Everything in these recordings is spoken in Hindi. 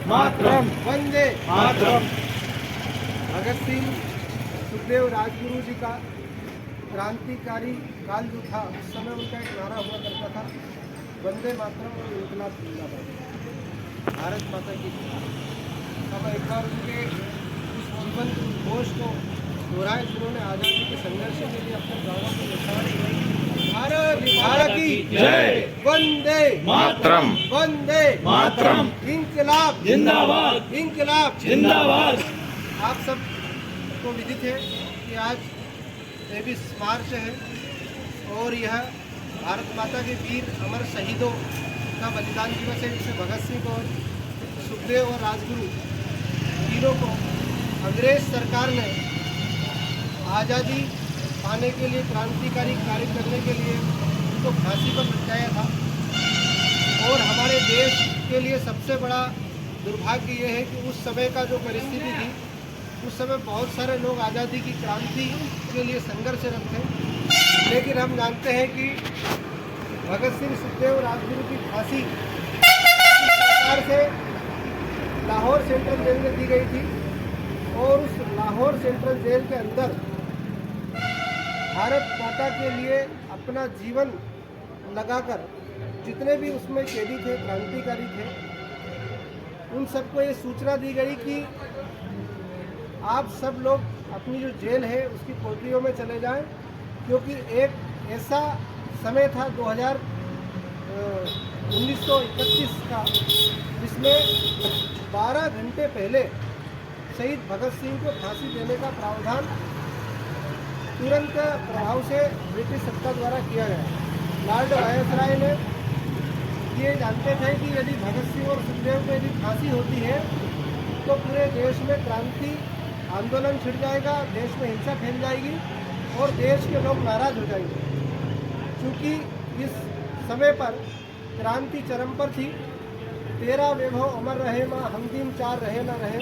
मातरम, वंदे मातरम। भगत सिंह सुखदेव राजगुरु जी का क्रांतिकारी काल जो था, उस समय उनका एक नारा हुआ करता था, वंदे मातरम और इनकलाब जिंदाबाद, भारत माता की जय। अब एक बार उनके उस जीवन घोष को दोहराए जिन्होंने आज़ादी के संघर्ष के लिए अपने प्राणों को न्यौछावर किया। भारत माता की जय। वंदे मातरम, वंदे मातरम। इनकलाब जिंदाबाद, इनकलाब। जिंदाबाद। आप सब को विदित है कि आज 23 मार्च है और यह भारत माता के वीर अमर शहीदों का बलिदान दिवस है, जिसे भगत सिंह और सुखदेव और राजगुरु तीनों को अंग्रेज सरकार ने आज़ादी पाने के लिए, क्रांतिकारी कार्य करने के लिए उनको फांसी पर लटकाया था। और हमारे देश के लिए सबसे बड़ा दुर्भाग्य ये है कि उस समय का जो परिस्थिति थी, उस समय बहुत सारे लोग आज़ादी की क्रांति के लिए संघर्षरत थे, लेकिन हम जानते हैं कि भगत सिंह सुखदेव राजगुरु की फांसी सरकार से लाहौर सेंट्रल जेल में दी गई थी और उस लाहौर सेंट्रल जेल के अंदर भारत माता के लिए अपना जीवन लगाकर जितने भी उसमें कैदी थे, क्रांतिकारी थे, उन सबको ये सूचना दी गई कि आप सब लोग अपनी जो जेल है उसकी कोठरियों में चले जाएं, क्योंकि एक ऐसा समय था 1931 का, जिसमें 12 घंटे पहले शहीद भगत सिंह को फांसी देने का प्रावधान तुरंत प्रभाव से ब्रिटिश सत्ता द्वारा किया गया। लॉर्ड वायसराय ने ये जानते थे कि यदि भगत सिंह और सुखदेव को यदि फांसी होती है तो पूरे देश में क्रांति आंदोलन छिड़ जाएगा, देश में हिंसा फैल जाएगी और देश के लोग नाराज हो जाएंगे। क्योंकि इस समय पर क्रांति चरम पर थी। तेरा वैभव अमर रहे माँ, हम दिन चार रहे ना रहे,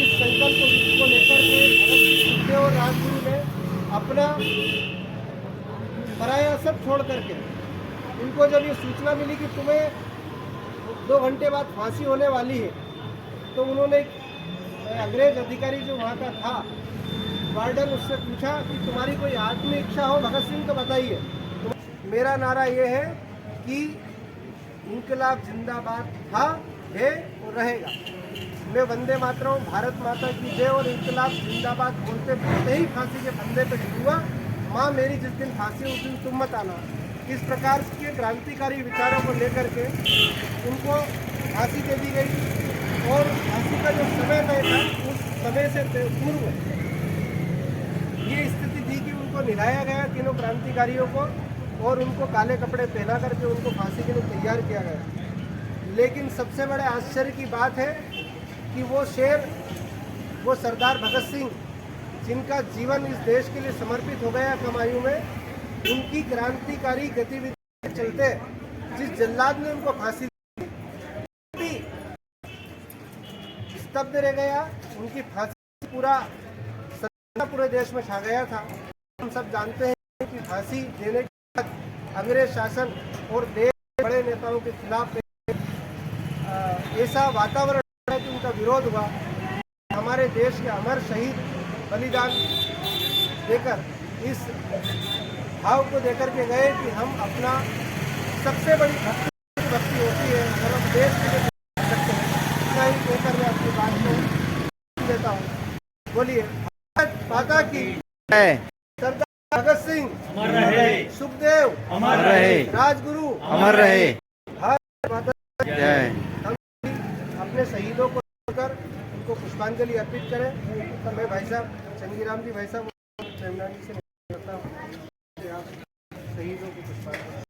इस संकल्प को लेकर के भगत सिंह, सुखदेव और राजगुरु ने अपना पराया सब छोड़ करके, उनको जब ये सूचना मिली कि तुम्हें 2 घंटे बाद फांसी होने वाली है, तो उन्होंने अंग्रेज अधिकारी जो वहाँ का था वार्डन, उससे पूछा कि तुम्हारी कोई आत्म इच्छा हो भगत सिंह तो बताइए। तो मेरा नारा ये है कि इनकलाब जिंदाबाद था, है और रहेगा। मैं वंदे मातरम, भारत माता की जय और इनकलाब जिंदाबाद बोलते बोलते ही फांसी के फंदे पर झुलूंगा। माँ मेरी जिस दिन फांसी उस दिन तुम मत आना। इस प्रकार के क्रांतिकारी विचारों को लेकर के उनको फांसी दे दी गई और फांसी का जो समय तय था उस समय से पूर्व ये स्थिति थी कि उनको निभाया गया, तीनों क्रांतिकारियों को, और उनको काले कपड़े पहना करके उनको फांसी के लिए तैयार किया गया। लेकिन सबसे बड़े आश्चर्य की बात है कि वो शेर, वो सरदार भगत सिंह, जिनका जीवन इस देश के लिए समर्पित हो गया कम आयु में, उनकी क्रांतिकारी गतिविधि के चलते जिस जल्लाद ने उनको फांसी दी, स्तब्ध रह गया। उनकी फांसी पूरे देश में छा गया था। हम सब जानते हैं कि फांसी देने के बाद अंग्रेज शासन और देश के बड़े नेताओं के खिलाफ ऐसा वातावरण है कि उनका विरोध हुआ। हमारे देश के अमर शहीद बलिदान देकर, इस भाव को देकर के गए कि हम अपना सबसे बड़ी भक्ति होती है और हम देश के लिए सकते हैं। इतना ही कहकर मैं अपनी बात को देता हूँ। बोलिए भारत माता की जय। सरदार भगत सिंह अमर रहे, सुखदेव अमर रहे, राजगुरु अमर रहे। भारत माता की जय। हम अपने शहीदों को कर उनको पुष्पांजलि अर्पित करें। तो मैं भाई साहब चंगीराम जी, भाई साहब प्रेमनाथ जी से करता हूँ कि आप शहीदों को पुष्पांजलि।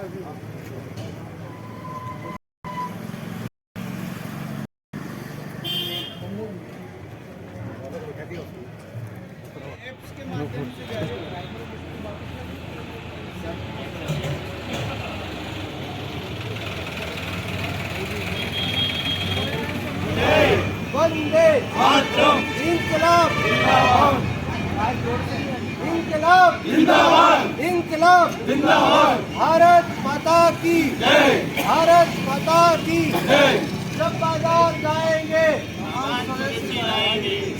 एप्स के माध्यम से वंदे मातरम इंकलाब इंकलाब जिंदाबाद इंकलाब जिंदाबाद भारत माता की जय भारत माता की जय जब बाजार जाएंगे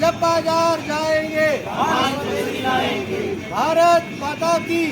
जब बाजार जाएंगे भारत माता की